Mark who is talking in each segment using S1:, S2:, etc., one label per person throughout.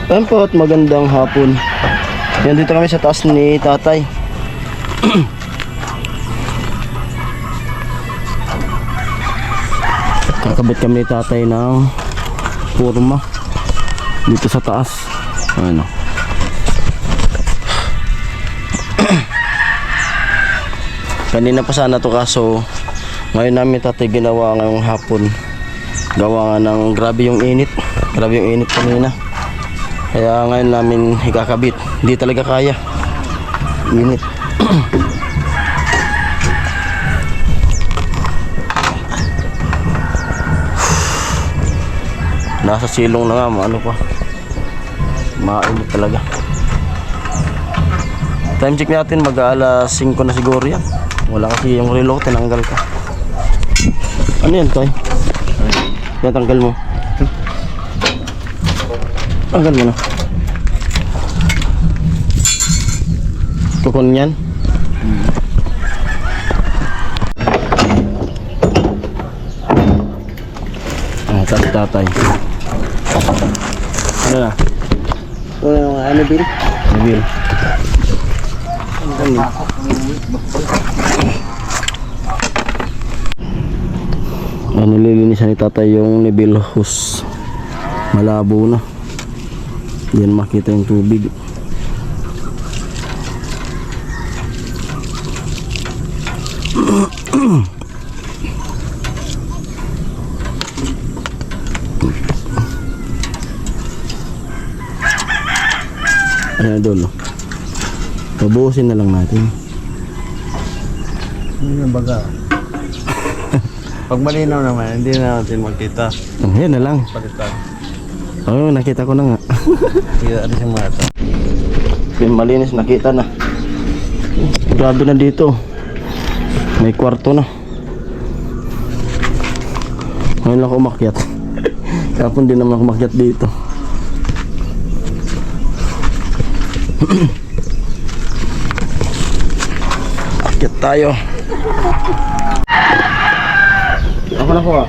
S1: Ayan po at magandang hapon. Yan, dito kami sa taas ni tatay. Kakabit kami ni tatay ng purma dito sa taas. Ano? Kanina pa sana to, kaso ngayon namin tatay ginawa ngayong hapon. Gawa nga ng grabe yung init. Grabe yung init kanina. Kaya ngayon namin ikakabit. Hindi talaga kaya. Init. Nasa silong na nga, ano pa. Mainit talaga. Time check natin, mag-aalas 5 na siguro yan. Wala kasi yung relo, tinanggal ko. Ano yan, Toy? Yan, tanggal mo. Tanggal mo na. Tukon yan. Tatay. Ano na? Ano, Bill? Ano, Bill? Nililinisan ni tatay yung nibil hose. Malabo na. Diyan makita yung tubig. Ayan doon. Pabuhusin na lang natin.
S2: Hindi na baga. Pag malinaw naman, hindi na natin makita.
S1: Ayan na lang.
S2: Palitan.
S1: Oo, nakita ko na nga.
S2: Kita rin yung mga ito.
S1: Malinis, nakita na. Grabe na dito. May kwarto na. Ngayon lang ako umakyat. Kapon din naman ako umakyat dito. Akyat tayo. Ako na po ah.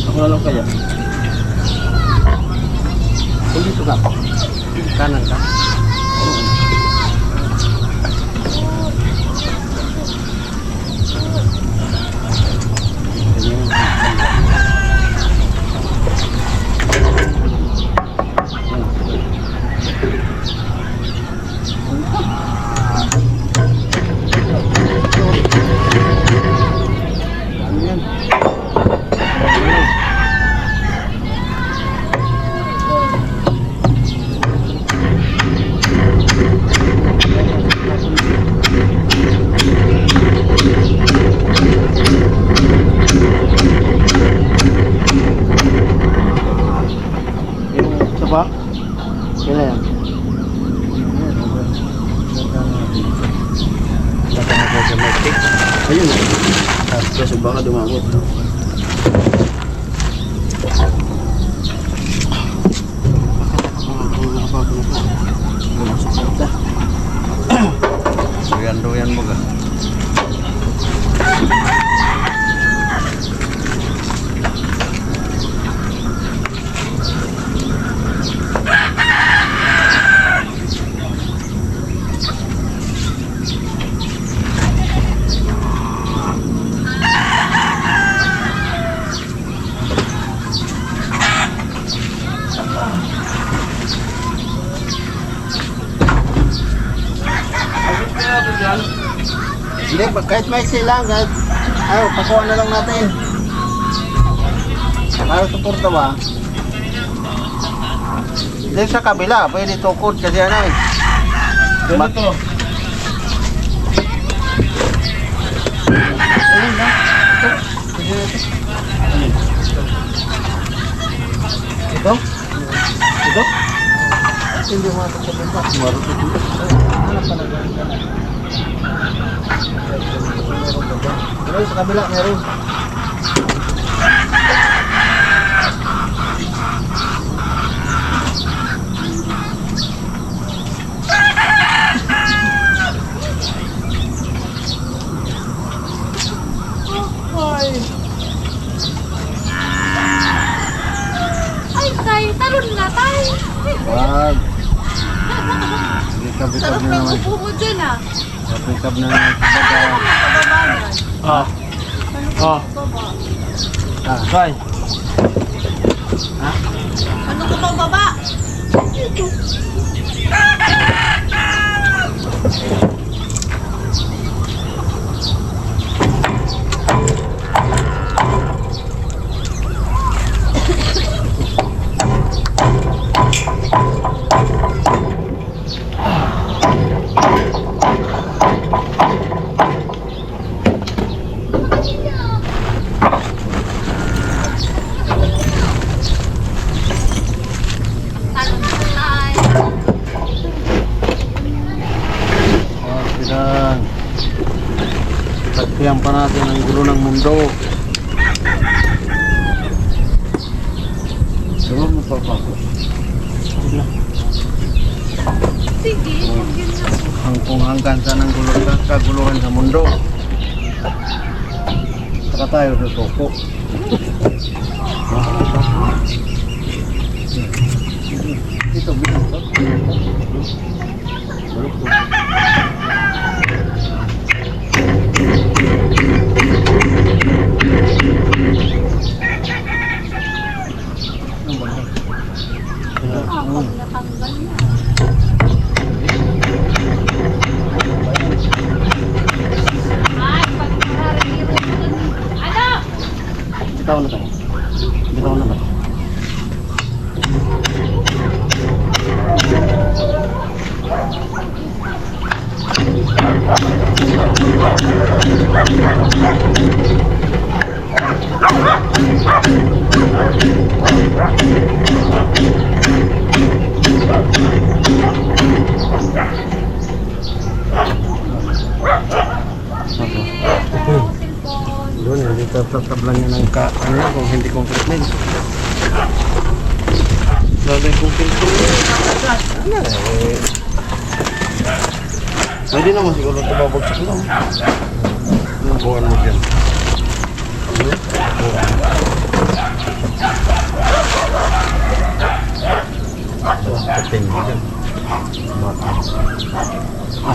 S1: Ako na lang kaya. Kung dito ka, kanan ka. Pa? Kailan yan? Ayun eh. Kasi baka dumamot. Duyan mo ka.
S2: Hindi, kahit may lang, kahit ayaw, pakuha na lang natin. Para suporta ba? Hindi sa kabila, pwede tukod kasi ano eh. Ganito. Ayun na. Ito? Ito? Hindi mo ito sa marunong dito. Hanap pa na gano'n ka na. Meron sa kabila, meron.
S3: Ay, tayo, talon na tayo.
S2: Wag. Bikab
S3: Sarap
S2: na
S3: ng
S2: naman.
S3: upo mo dyan ah.
S2: Bikab na naman. Kumbaga.
S3: Kababayan.
S1: Ah. Ah.
S3: Baba.
S1: Kay.
S3: Ano ka bang baba? Talon na tayo.
S2: Silang. Sakyan pa natin ang gulo ng mundo. Sunod mo pa pa.
S3: Sige, huwag yun na.
S2: Kung hanggang saan ang kaguluhan sa mundo. Saka tayo sa suko. Ito, bilang pa.
S3: Ah, pag natanggal na. Ay, pag narariro dun. Ano?
S2: Bitaw na tayo. Bitaw na tayo.
S3: Cellphone.
S2: Doon, hindi tatablan niya ng ano kung hindi concrete lens.
S1: Lagay kong filter. Hindi naman siguro ito babagsak lang.
S2: Yung buwan mo dyan. Kating dyan.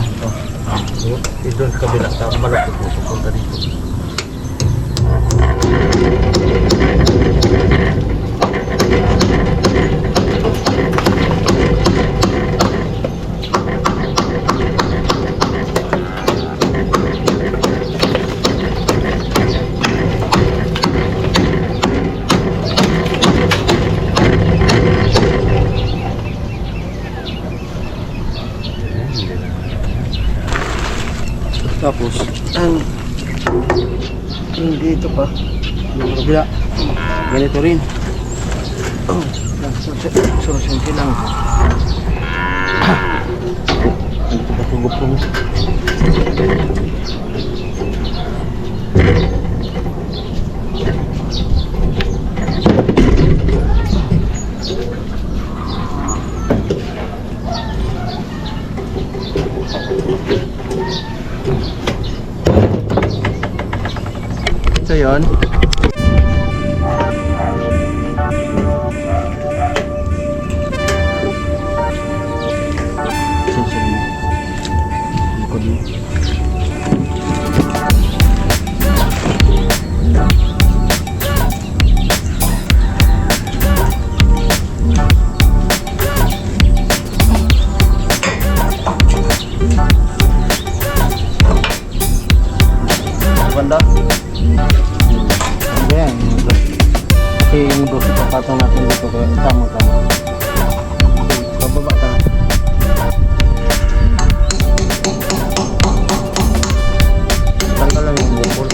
S2: Ito. Doon sa kabila. Sa malapit mo. Pupunta dito.
S1: Tapos,
S2: Dito pa.
S1: yung kabila. Ganito rin.
S2: Solusyon lang.
S1: Ano ito ba itong GoPro mo?
S2: Ito yun.
S1: Sensor mo. Likod mo.
S2: Patong natin dito kaya tama. Bababa ka. Tanggal lang yung bukol.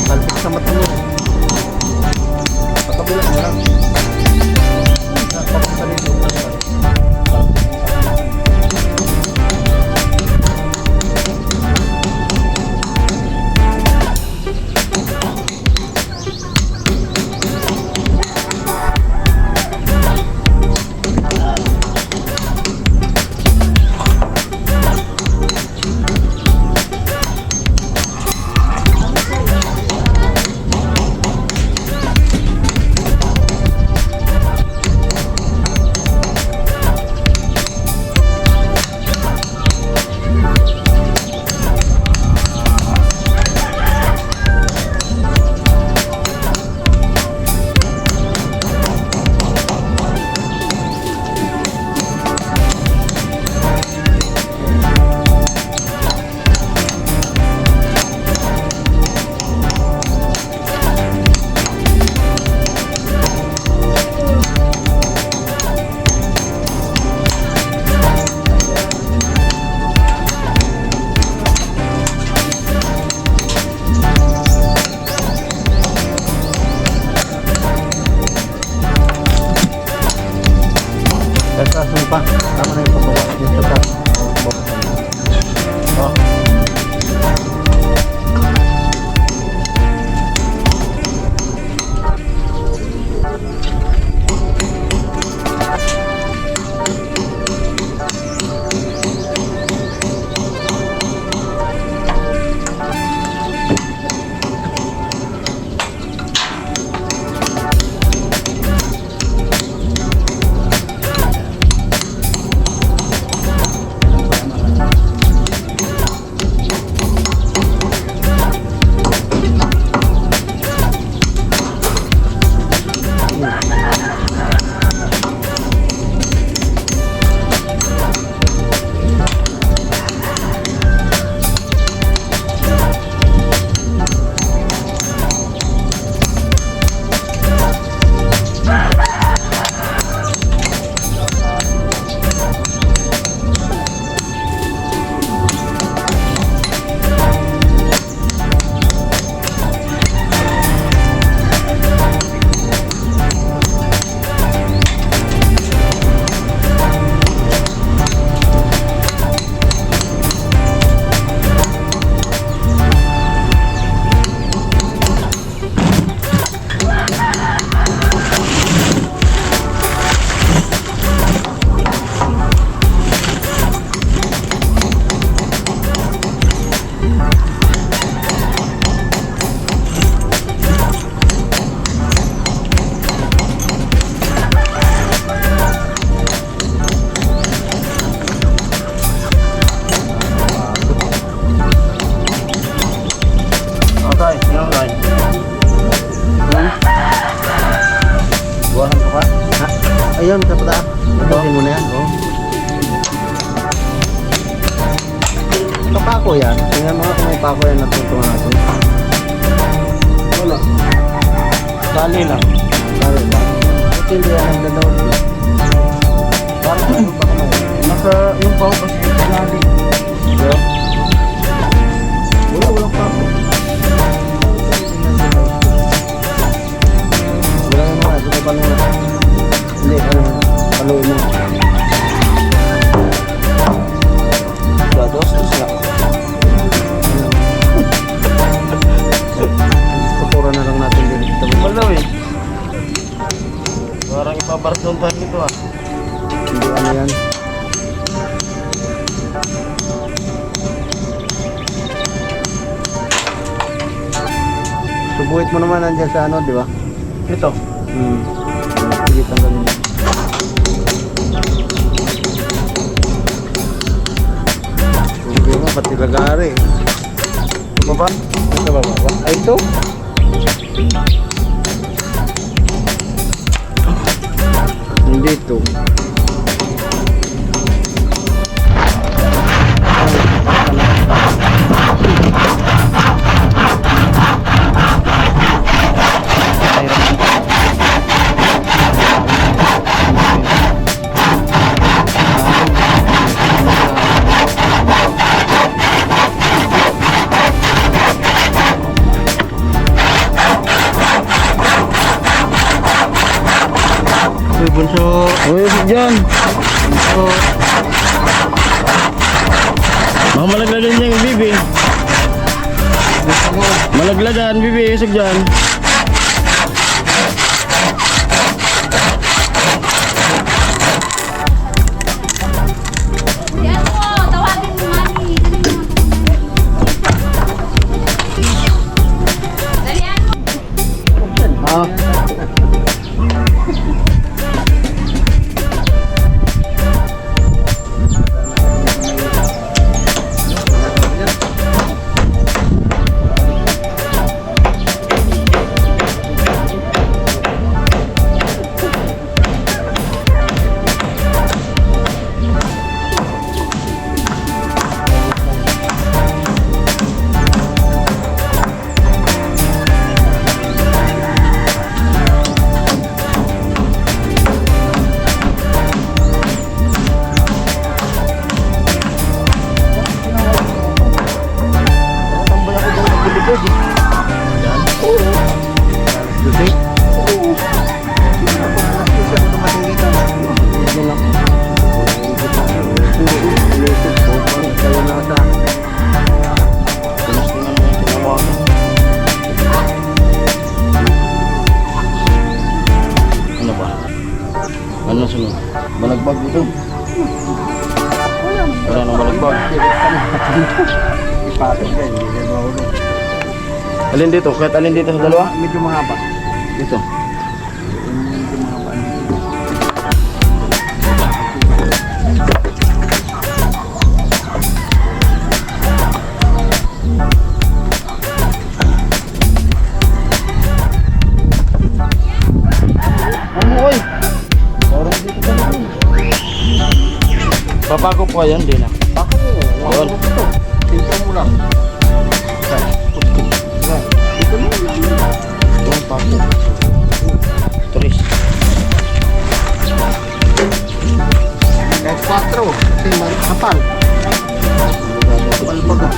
S2: Matalpik sa mata mo. Pagkabila mo lang. Pagkabila mo lang. Taas pa. Tama na yung pagbawa. Yung sa taas. Oh. Ayun, kapata. Ito mo na yan, oh. Kapako yan. Tingnan mo nga kung may pako yan natutungan natin. Wala. Sali lang. Sali lang. Ito hindi yan ang gano'n. Parang ano ba ka nasa yung pako kasi yung sali. Yeah. Walang pako. Wala yung mga. Ito pa nung hindi, paluin mo. Dos na. Pupura na lang natin din. Malaw eh. Parang ipabarson tayo nito ah. Hindi ano yan. Subuhit mo naman nandiyan sa ano, di ba? Ito. Sige, tanggalin mo. Hindi mo, pati lagari. Ito ba? Ito ba? Ay, ito? Hindi ito. bunso.
S1: Uy, usok dyan.
S2: Bunso.
S1: Baka malaglagan niya yung bibi.
S2: Bunso mo.
S1: Malaglagan, bibi, usok dyan.
S3: Yan mo, tawagin mo mami. Dalian mo.
S2: Ah. Tambay ako doon ng bilikod eh. Yan? Oo. Dutay? Oo. Napahalas ko siya kung dumating dito. Yan lang. Ulusot ko. Parang kayo na sa...
S1: Tumustingan mo yung tinawagan. Ano ba? Ano sunod? Balagbag ito. Wala nang balagbag.
S2: Ipatong ka, hindi rin mahulog.
S1: Alin dito? Kahit alin dito sa dalawa?
S2: Medyo mahaba.
S1: Dito.
S2: Medyo mahaba.
S1: Ano oy? Parang dito ka na. Papago po yan, di na.
S2: Ako,
S1: Yun.
S2: ito. Tingko mo lang. Ito mo lang.
S1: Ito ang papo. Turis.
S2: Kahit 4. Kasi kapal. Kapal pa ka.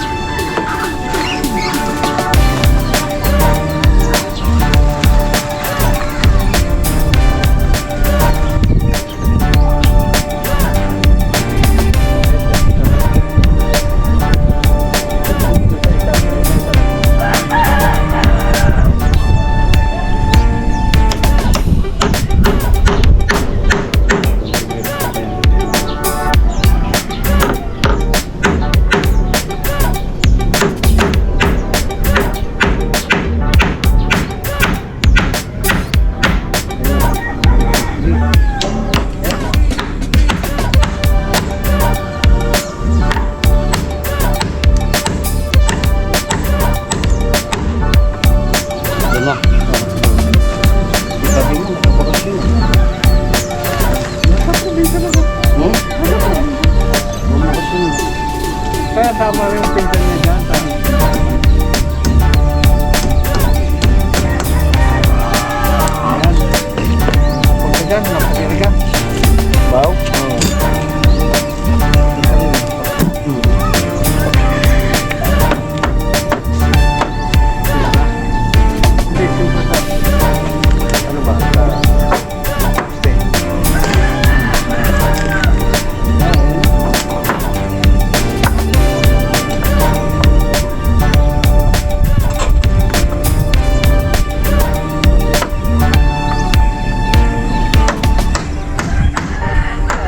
S1: Doon na.
S2: Sabi mo, nakapakasyon. Nakapakasyon talaga.
S1: Hmm?
S2: Nakapakasyon. Kaya tama rin yung pintan niya dyan. Tama. Ayan. Pagka dyan, napakasyon ka.
S1: Wow.
S2: Hindi, simple ka. Ano ba? Stay.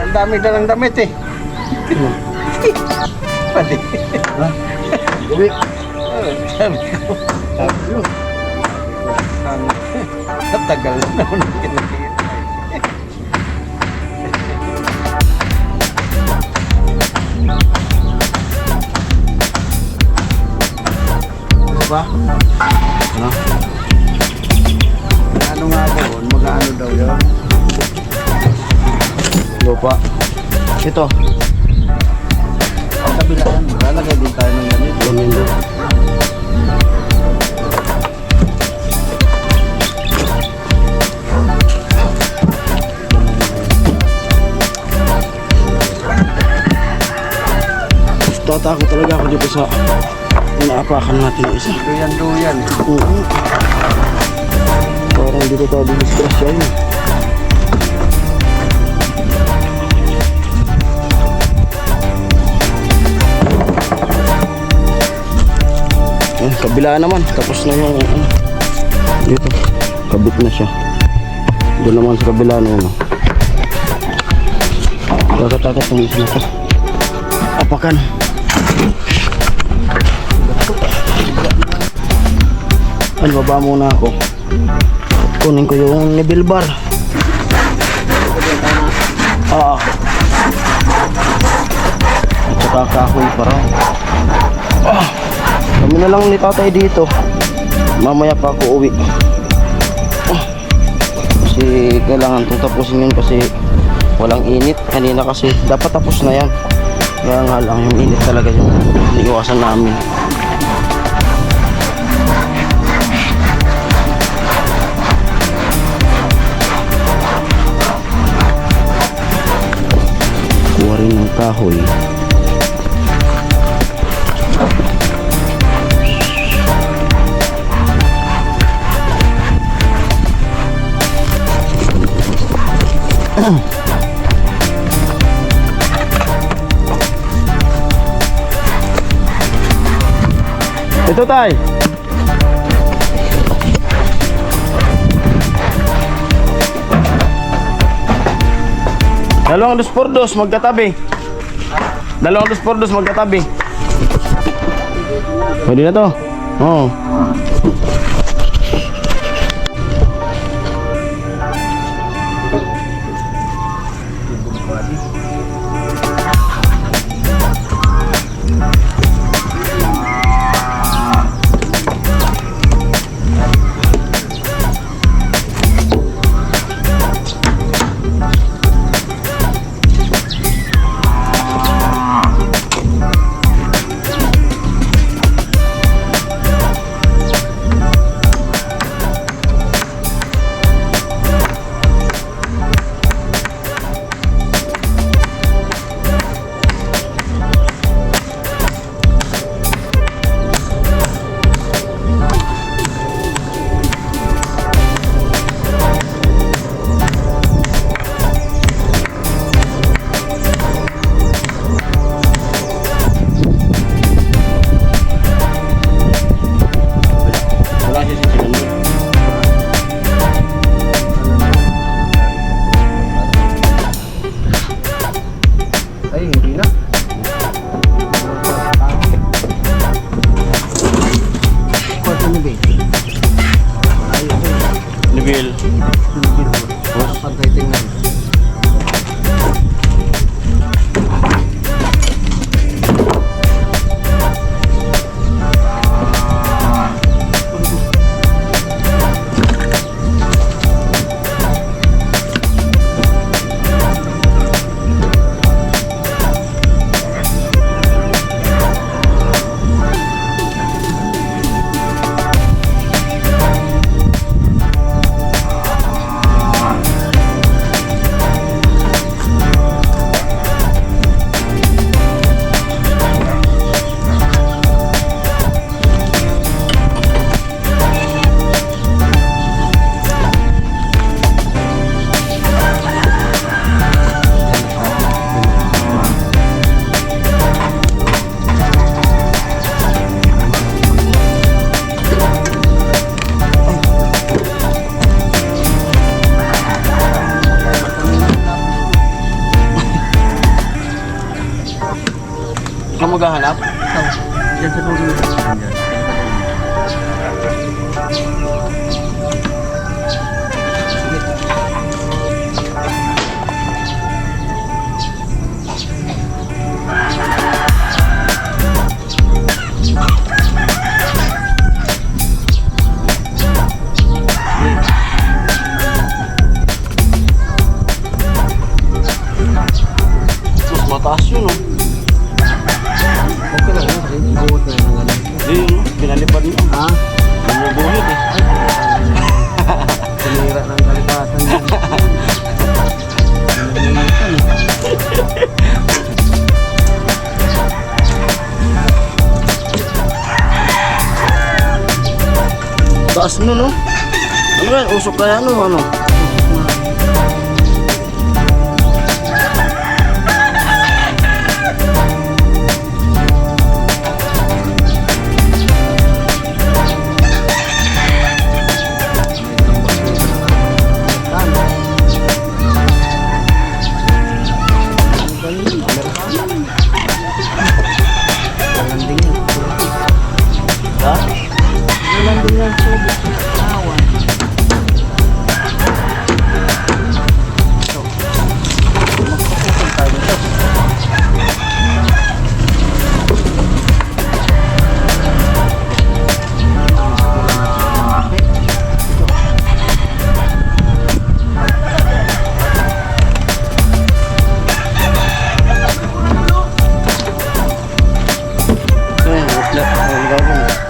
S2: Ang dami dalang damit eh. Pati.
S1: Gabi.
S2: Sabi ko. Ang tagal na naman ang kinakita. Ano ba?
S1: Ano?
S2: Ano nga doon? Mag-ano daw yun?
S1: Lupa. Ito.
S2: Ang kabilaan, lalagay din tayo ng ganito.
S1: Domingo. Tatakot talaga ako dito sa inaapakan natin ng isa.
S2: Duyan-duyan.
S1: Oo. Parang dito tayo disgrasya yun. Yan, kabila naman. Tapos na yung ano. Dito. Kabit na siya. Doon naman sa kabila na yun. Kakatakot ng isa na ito. Apakan. Ano, baba muna ako. Kunin ko yung nibil bar. Oo. At saka kahoy para. Kami na lang ni tatay dito. Mamaya pa ako uwi. Kasi kailangan itong tapusin yun kasi walang init. Kanina kasi dapat tapos na yan. Kaya nga lang yung init talaga yung iniiwasan namin. Kuha rin ng kahoy. Ito tay. Dalawang 2x2 magkatabi. Dalawang 2x2 magkatabi. Pwede na to. Oo.
S2: Ay, hindi na. Kwarto ni baby.
S1: Nibil.
S2: Pantay tingnan.
S1: Kamu maghahanap?
S2: Diyan sa dulo.
S1: Mas mataas yun, oh.
S2: Okay lang yun. Buot na yung ganun.
S1: Hindi yun, oh. Pinalipad yun.
S2: Ha?
S1: Bumubuhit eh.
S2: Sinira ng kalipatan yan.
S1: Taas nun, no? Ano yan? Usok kaya, ano?
S2: Bilang tubig sa awan. So, magpapukul tayo nito.
S1: Ayan, wala. Ang gagawin.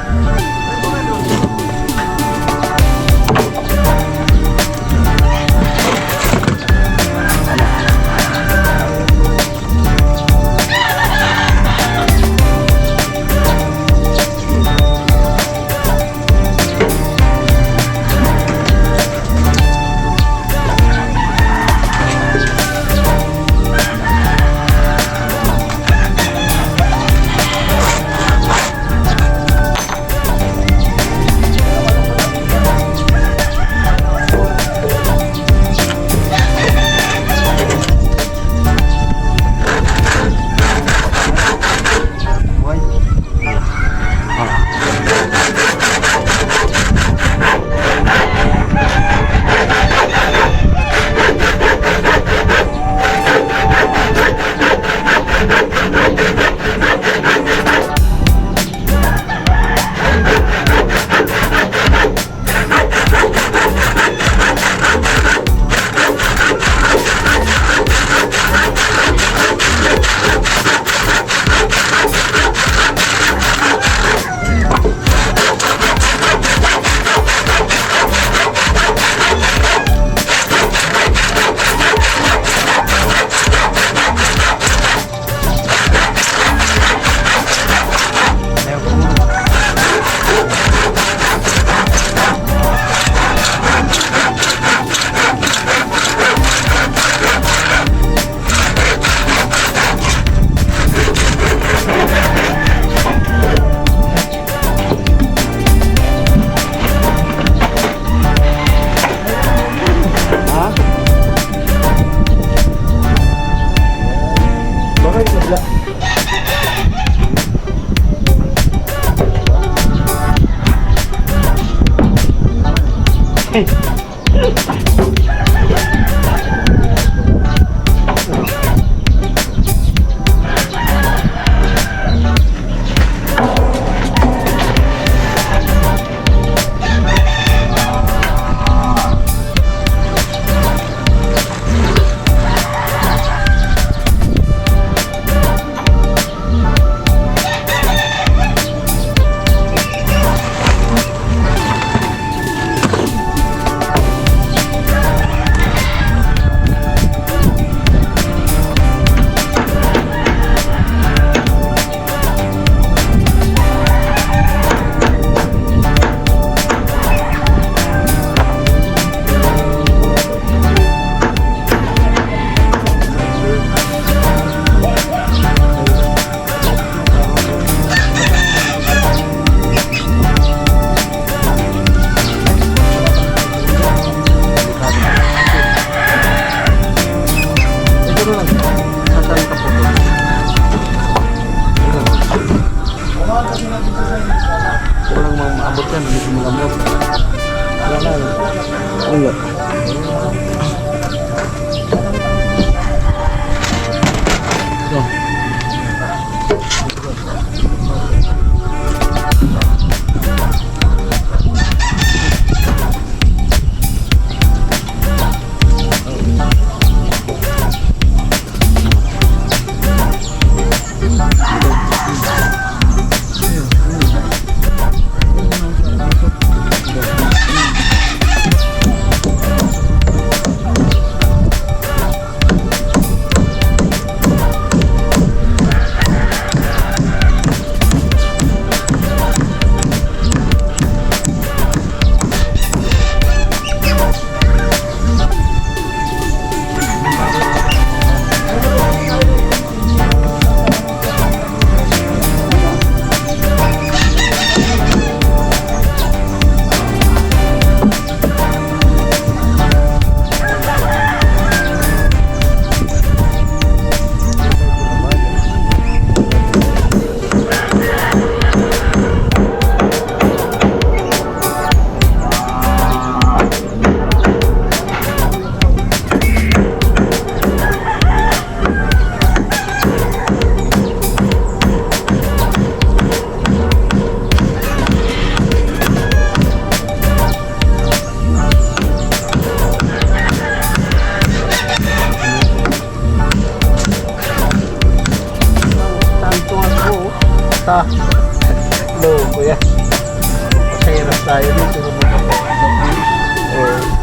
S2: tayo dito.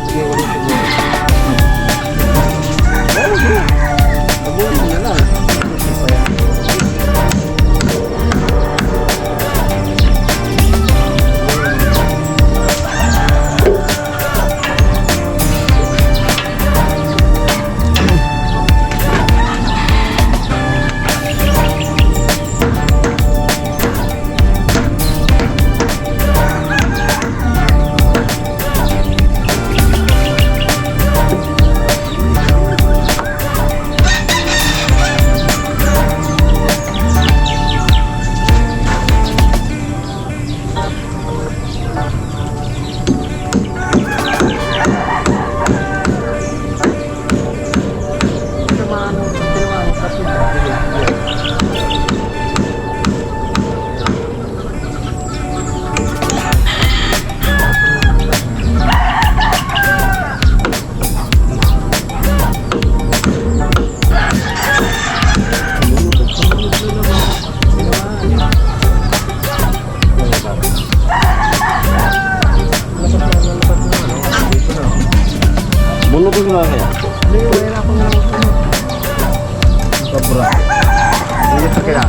S2: Sige, ulit siguro. Sige. Mabuhay na lang.
S1: Buno ko nga kaya.
S2: Hindi, wala akong nalaman. Sobra. Hindi sa kaya.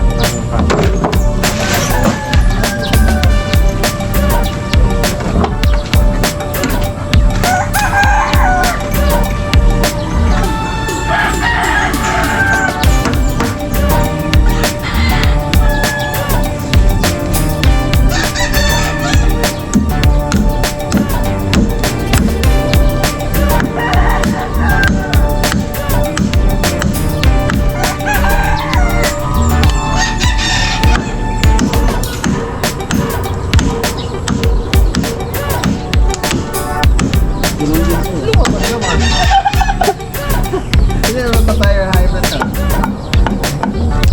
S2: Hindi naman pa tayo hybrid na.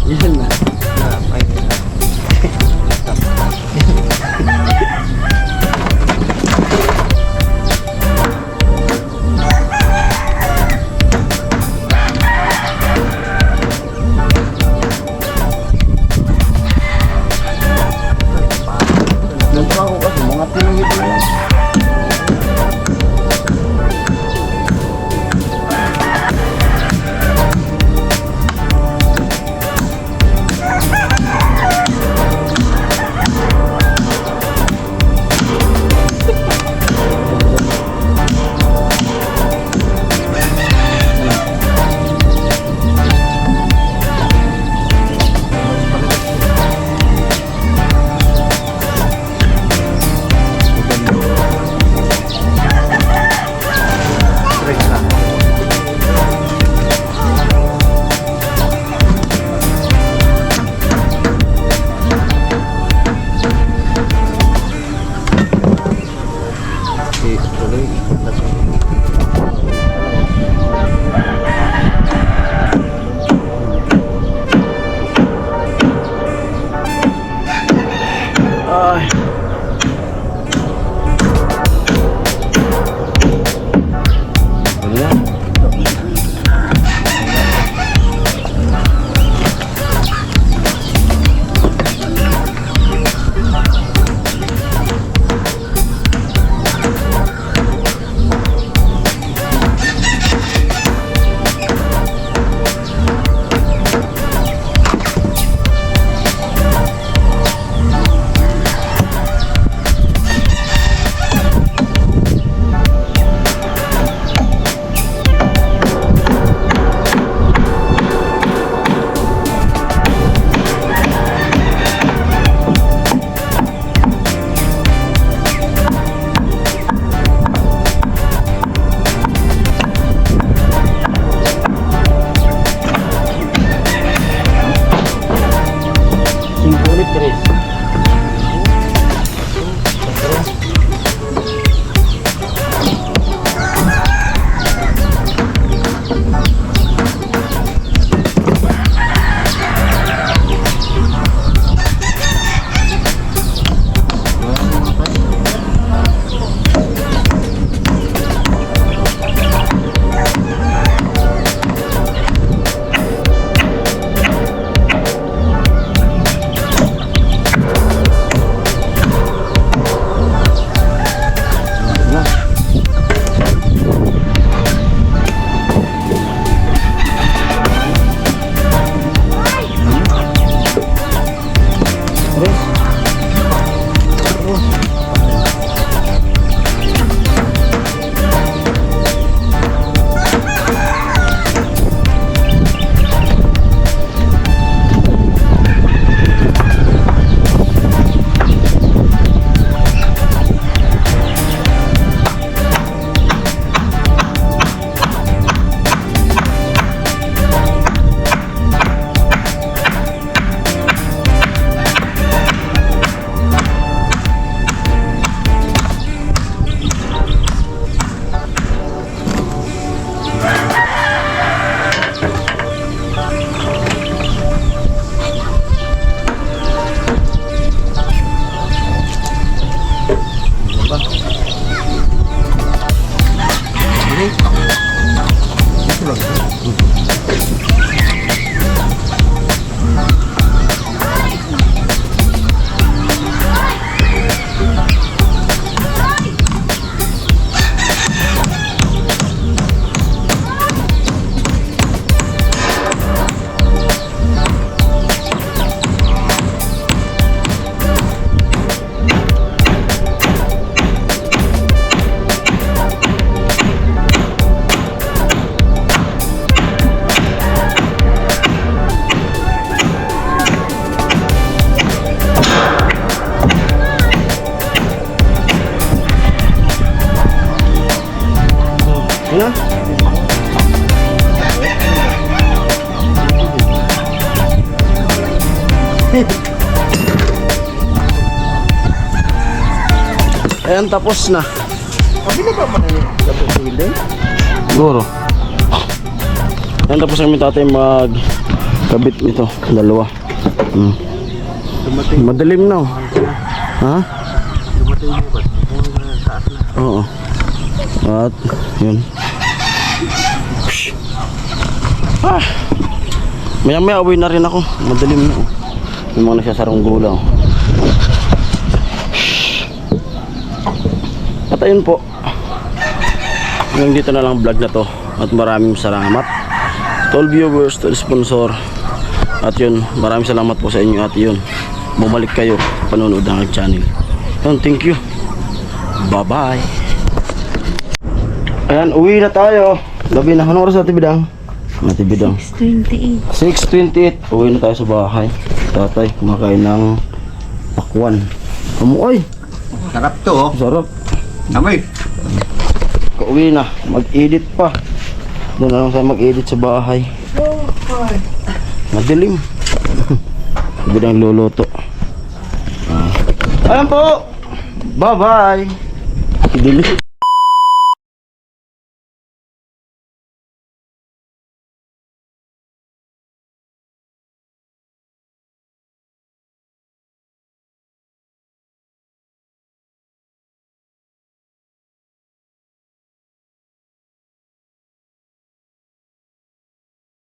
S1: Yan na.
S2: Ganito ako kasi mga tinungit na lang.
S1: Ay. Wala. Na? Ayan, tapos na.
S2: Kabila ba pa na yung double building?
S1: Siguro. Ayan, tapos kami tatay magkabit nito. Dalawa.
S2: Dumating.
S1: Madilim na. Oh. Ha?
S2: Dumating yung ba't? Puro na taas na.
S1: Oo. At, yun. Ah! Maya-maya uwi na rin ako. Madilim na. Oh. Yung mga nagsasarong gula. Oh. At ayun po. Hanggang dito na lang vlog na to. At maraming salamat to all viewers, to all sponsor. At yun, maraming salamat po sa inyo. At yun, bumalik kayo panonood ng aking channel. Yun, thank you. Bye bye. Ayan, uwi na tayo. Gabi na. Anong oras natin bidang? Natin bidang
S3: 6:28.
S1: 6:28. Uwi na tayo sa bahay. Tatay, kumakain ng pakwan. Amoy,
S2: Sarap to oh.
S1: sarap.
S2: Amoy.
S1: Kauwi na, mag-edit pa. Doon na lang tayo mag-edit sa bahay. Madilim. Bidang luluto. Ayan po. Bye bye. Dilim.